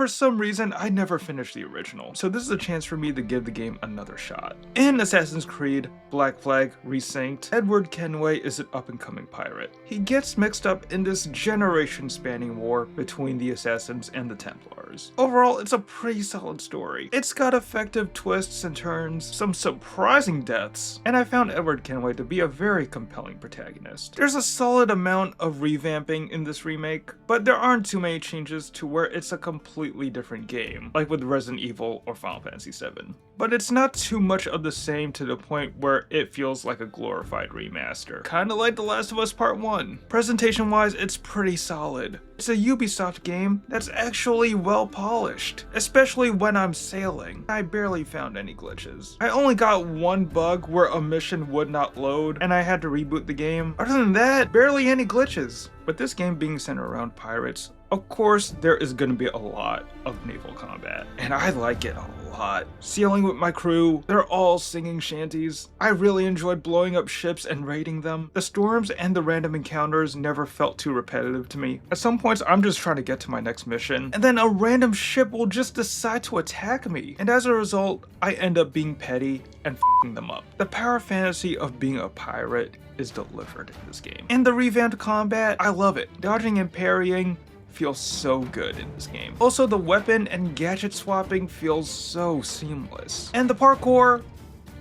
For some reason, I never finished the original, so this is a chance for me to give the game another shot. In Assassin's Creed Black Flag Resynced, Edward Kenway is an up-and-coming pirate. He gets mixed up in this generation-spanning war between the Assassins and the Templars. Overall, it's a pretty solid story. It's got effective twists and turns, some surprising deaths, and I found Edward Kenway to be a very compelling protagonist. There's a solid amount of revamping in this remake, but there aren't too many changes to where it's a completely different game, like with Resident Evil or Final Fantasy VII. But it's not too much of the same to the point where it feels like a glorified remaster. Kinda like The Last of Us Part 1. Presentation-wise, it's pretty solid. It's a Ubisoft game that's actually well polished, especially when I'm sailing. I barely found any glitches. I only got one bug where a mission would not load and I had to reboot the game. Other than that, barely any glitches. With this game being centered around pirates, of course there is going to be a lot of naval combat, and I like it a lot. Sailing with my crew, they're all singing shanties. I really enjoyed blowing up ships and raiding them. The storms and the random encounters never felt too repetitive to me. At some points I'm just trying to get to my next mission, and then a random ship will just decide to attack me, and as a result I end up being petty and f***ing them up. The power fantasy of being a pirate is delivered in this game. And the revamped combat, I love it. Dodging and parrying feels so good in this game. Also, the weapon and gadget swapping feels so seamless. And the parkour,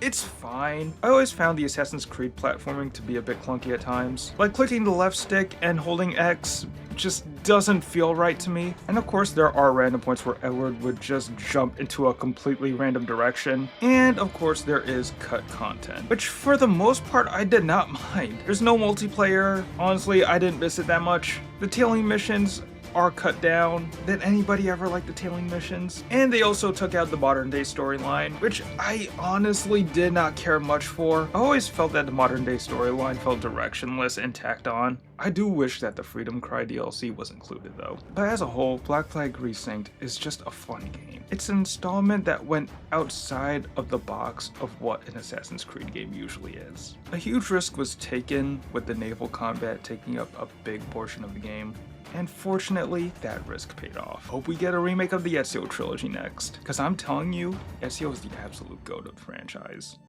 it's fine. I always found the Assassin's Creed platforming to be a bit clunky at times. Like clicking the left stick and holding X just doesn't feel right to me. And of course there are random points where Edward would just jump into a completely random direction. And of course there is cut content, which for the most part I did not mind. There's no multiplayer. Honestly, I didn't miss it that much. The tailing missions are cut down. Did anybody ever like the tailing missions? And they also took out the modern day storyline, which I honestly did not care much for. I always felt that the modern day storyline felt directionless and tacked on. I do wish that the Freedom Cry DLC was included though. But as a whole, Black Flag Resynced is just a fun game. It's an installment that went outside of the box of what an Assassin's Creed game usually is. A huge risk was taken with the naval combat taking up a big portion of the game. And fortunately, that risk paid off. Hope we get a remake of the Ezio trilogy next, because I'm telling you, Ezio is the absolute GOAT of the franchise.